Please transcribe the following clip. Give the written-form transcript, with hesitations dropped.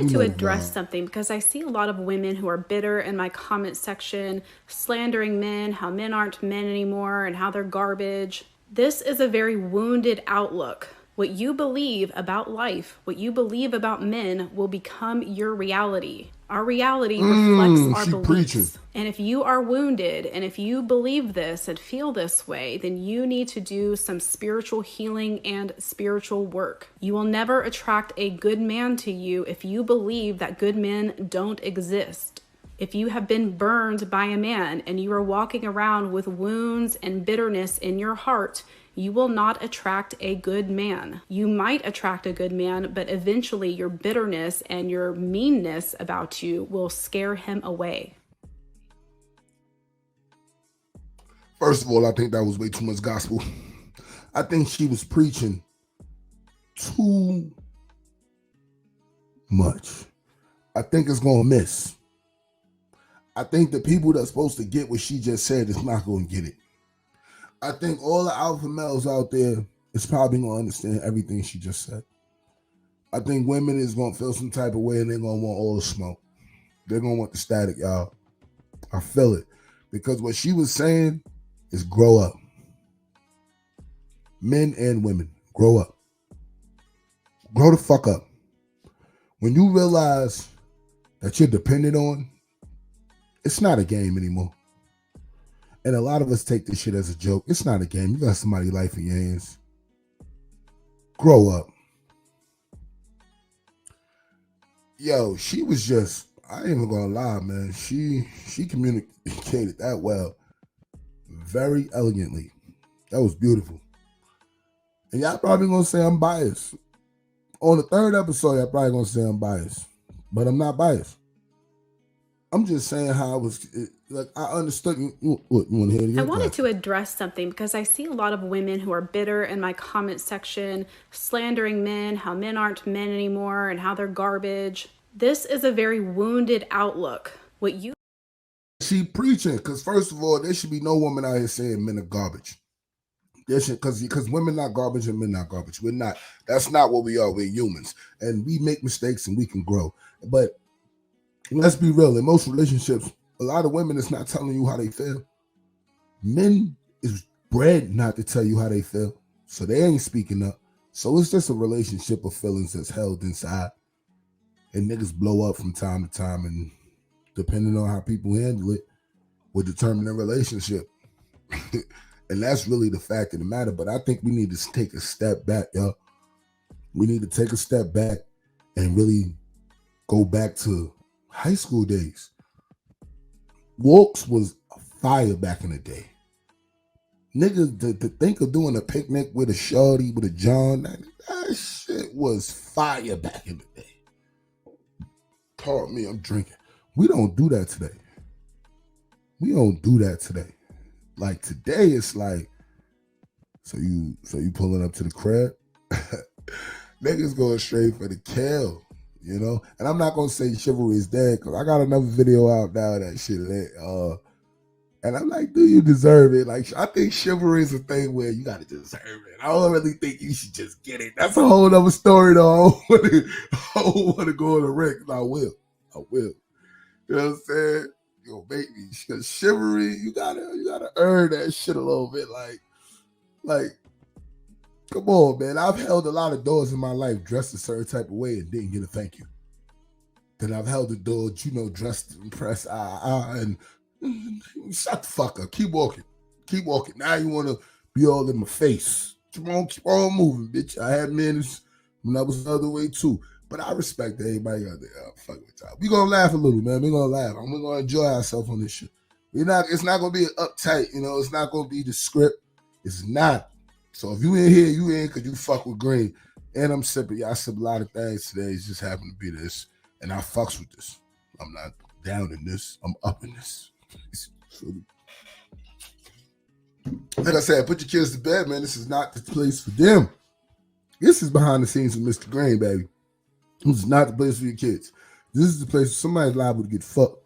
To address something because I see a lot of women who are bitter in my comment section, slandering men, how men aren't men anymore, and how they're garbage. This is a very wounded outlook. What you believe about life, what you believe about men will become your reality. Our reality reflects our beliefs. Preaching. And if you are wounded and if you believe this and feel this way, then you need to do some spiritual healing and spiritual work. You will never attract a good man to you if you believe that good men don't exist. If you have been burned by a man and you are walking around with wounds and bitterness in your heart, you will not attract a good man. You might attract a good man, but eventually your bitterness and your meanness about you will scare him away. First of all, I think that was way too much gospel. I think she was preaching too much. I think it's going to miss. I think the people that's supposed to get what she just said is not going to get it. I think all the alpha males out there is probably going to understand everything she just said. I think women is going to feel some type of way and they're going to want all the smoke. They're going to want the static, y'all. I feel it. Because what she was saying is grow up. Men and women, grow up. Grow the fuck up. When you realize that you're dependent on, it's not a game anymore. And a lot of us take this shit as a joke. It's not a game. You got somebody's life in your hands. Grow up. Yo, she was just, I ain't even gonna lie, man. She communicated that well. Very elegantly. That was beautiful. And y'all probably gonna say I'm biased. On the third episode, y'all probably gonna say I'm biased. But I'm not biased. I'm just saying how I was, like, I understood. You want to hear it again? I wanted to address something because I see a lot of women who are bitter in my comment section, slandering men, how men aren't men anymore, and how they're garbage. This is a very wounded outlook. What you... She preaching, because first of all, there should be no woman out here saying men are garbage. Because women not garbage and men not garbage. We're not. That's not what we are. We're humans. And we make mistakes and we can grow. But let's be real. In most relationships, a lot of women is not telling you how they feel. Men is bred not to tell you how they feel. So they ain't speaking up. So it's just a relationship of feelings that's held inside. And niggas blow up from time to time. And depending on how people handle it, will determine their relationship. And that's really the fact of the matter. But I think we need to take a step back, y'all. We need to take a step back and really go back to high school days. Walks was fire back in the day. Niggas, to think of doing a picnic with a shorty, with a John, that shit was fire back in the day. Pardon me, I'm drinking. We don't do that today. We don't do that today. Like today, it's like, so you pulling up to the crib? Niggas going straight for the kill. You know, and I'm not gonna say chivalry is dead because I got another video out now that shit. And I'm like, do you deserve it? Like, I think chivalry is a thing where you gotta deserve it. I don't really think you should just get it. That's a whole other story, though. I don't want to go on the wreck. I will. You know what I'm saying? Yo, make me. Because chivalry, you gotta earn that shit a little bit. Like. Come on, man. I've held a lot of doors in my life dressed a certain type of way and didn't get a thank you. Then I've held the door, dressed to impress, and shut the fuck up. Keep walking. Now you want to be all in my face. Keep on moving, bitch. I had men when I was the other way too. But I respect everybody out there. Fuck with y'all. We gonna laugh a little, man. We gonna laugh. We're gonna enjoy ourselves on this shit. It's not gonna be uptight, you know. It's not gonna be the script. It's not. So if you in here, you in because you fuck with green. And I'm sipping. I sip a lot of things today. It just happened to be this. And I fucks with this. I'm not down in this. I'm up in this. Like I said, put your kids to bed, man. This is not the place for them. This is behind the scenes with Mr. Green, baby. This is not the place for your kids. This is the place where somebody's liable to get fucked.